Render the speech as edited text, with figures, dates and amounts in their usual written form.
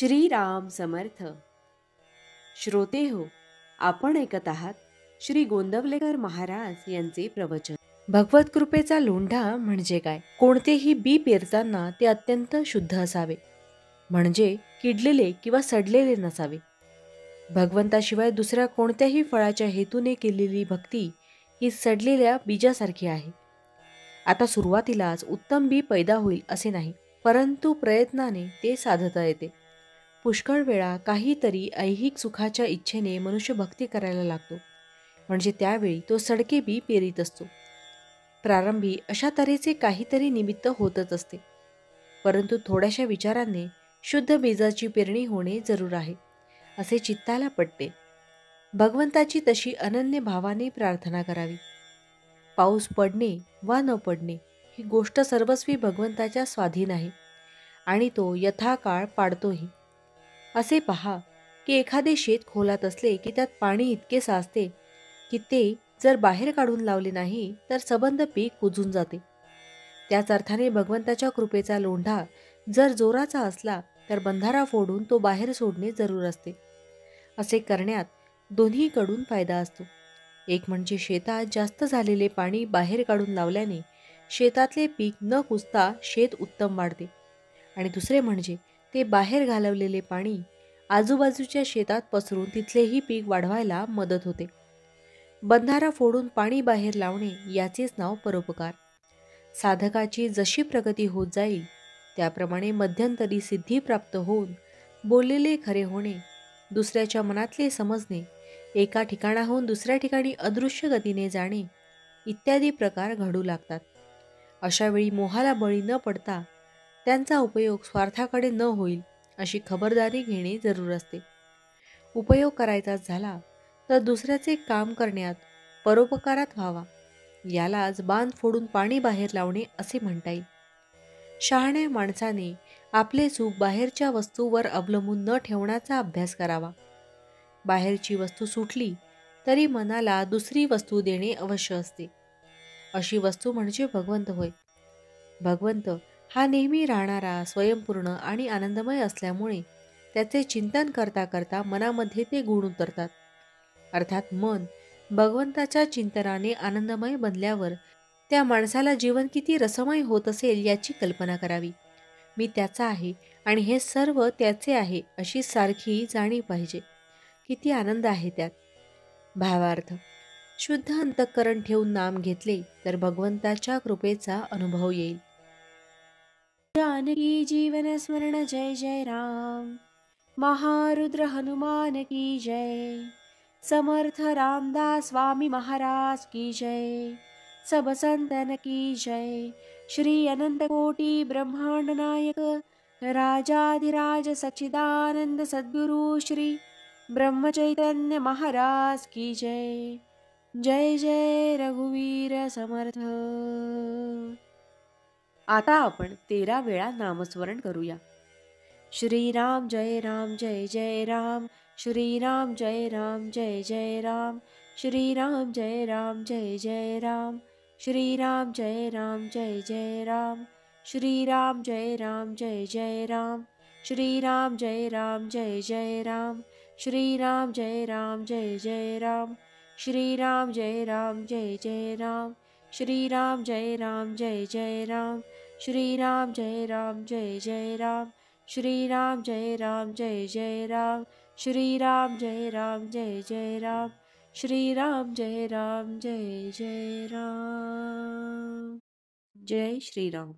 श्रीराम समर्थ. श्रोते हो, आपण ऐकत आहात श्री गोंदवलेकर महाराज यांचे प्रवचन. भगवत कृपेचा लोंढा म्हणजे काय? कोणतेही बी पेरताना ते अत्यंत शुद्ध असावे, म्हणजे किडलेले किंवा सडलेले नसावे. भगवंताशिवाय दुसऱ्या कोणत्याही फळाच्या हेतूने केलेली भक्ती ही सडलेल्या बीजासारखी आहे. आता सुरुवातीलाच उत्तम बी पैदा होईल असे नाही, परंतु प्रयत्नाने ते साधता येते. पुष्कळ वेळा काहीतरी ऐहिक सुखाच्या इच्छेने मनुष्य भक्ती करायला लागतो, म्हणजे त्यावेळी तो सडके बी पेरीत असतो. प्रारंभी अशा तऱ्हेचे काहीतरी निमित्त होतच असते, परंतु थोड्याशा विचारांनी शुद्ध बीजाची पेरणी होणे जरूर आहे असे चित्ताला पटते. भगवंताची तशी अनन्य भावाने प्रार्थना करावी. पाऊस पडणे वा न पडणे ही गोष्ट सर्वस्वी भगवंताच्या स्वाधीन आहे आणि तो यथाकाळ पाडतोही. असे पहा की एखादे शेत खोलात असले की त्यात पाणी इतके साचते की ते जर बाहेर काढून लावले नाही तर सबंध पीक कुजून जाते. त्याच अर्थाने भगवंताच्या कृपेचा लोंढा जर जोराचा असला तर बंधारा फोडून तो बाहेर सोडणे जरूर असते. असे करण्यात दोन्हीकडून फायदा असतो. एक म्हणजे शेतात जास्त झालेले पाणी बाहेर काढून लावल्याने शेतातले पीक न कुजता शेत उत्तम वाढते, आणि दुसरे म्हणजे ते बाहेर घालवलेले पाणी आजूबाजूच्या शेतात पसरून तिथलेही पीक वाढवायला मदत होते. बंधारा फोडून पाणी बाहेर लावणे याचेच नाव परोपकार. साधकाची जशी प्रगती होत जाईल त्याप्रमाणे मध्यंतरी सिद्धी प्राप्त होऊन बोललेले खरे होणे, दुसऱ्याच्या मनातले समजणे, एका ठिकाणाहून दुसऱ्या ठिकाणी अदृश्य गतीने जाणे इत्यादी प्रकार घडू लागतात. अशावेळी मोहाला बळी न पडता त्यांचा उपयोग स्वार्थाकडे न होईल अशी खबरदारी घेणे जरूर असते. उपयोग करायचाच झाला तर दुसऱ्याचे काम करण्यात, परोपकारात व्हावा. यालाच बांध फोडून पाणी बाहेर लावणे असे म्हणता येईल. शहाण्या माणसाने आपले सुख बाहेरच्या वस्तूवर अवलंबून न ठेवण्याचा अभ्यास करावा. बाहेरची वस्तू सुटली तरी मनाला दुसरी वस्तू देणे अवश्य असते. अशी वस्तू म्हणजे भगवंत होय. भगवंत हा नेहमी राहणारा, स्वयंपूर्ण आणि आनंदमय असल्यामुळे त्याचे चिंतन करता करता मनामध्ये ते गुण उतरतात. अर्थात मन भगवंताच्या चिंतनाने आनंदमय बनल्यावर त्या माणसाला जीवन किती रसमय होत असेल याची कल्पना करावी. मी त्याचा आहे आणि हे सर्व त्याचे आहे अशी सारखी जाणीव पाहिजे. किती आनंद आहे त्यात. भावार्थ: शुद्ध अंतःकरण ठेवून नाम घेतले तर भगवंताच्या कृपेचा अनुभव येईल. जानकी जीवन स्मरण जय जय राम. महारुद्र हनुमान की जय. समर्थ रामदास स्वामी महाराज की जय. सब संतन की जय. श्री अनंत कोटि ब्रह्मांड नायक राजाधिराज सच्चिदानंद सद्गुरु श्री ब्रह्म चैतन्य महाराज की जय. जय जय रघुवीर समर्थ. आता आपण 13 वेळा नामस्मरण करूया. श्रीराम जय राम जय जय राम. श्रीराम जय राम जय जय राम. श्रीराम जय राम जय जय राम. श्रीराम जय राम जय जय राम. श्रीराम जय राम जय जय राम. श्रीराम जय राम जय जय राम. श्रीराम जय राम जय जय राम. श्रीराम जय राम जय जय राम. श्रीराम जय राम जय जय राम. श्रीराम जय राम जय जय राम. श्रीराम जय राम जय जय राम. श्रीराम जय राम जय जय राम. श्रीराम जय राम जय जय राम. जय श्रीराम.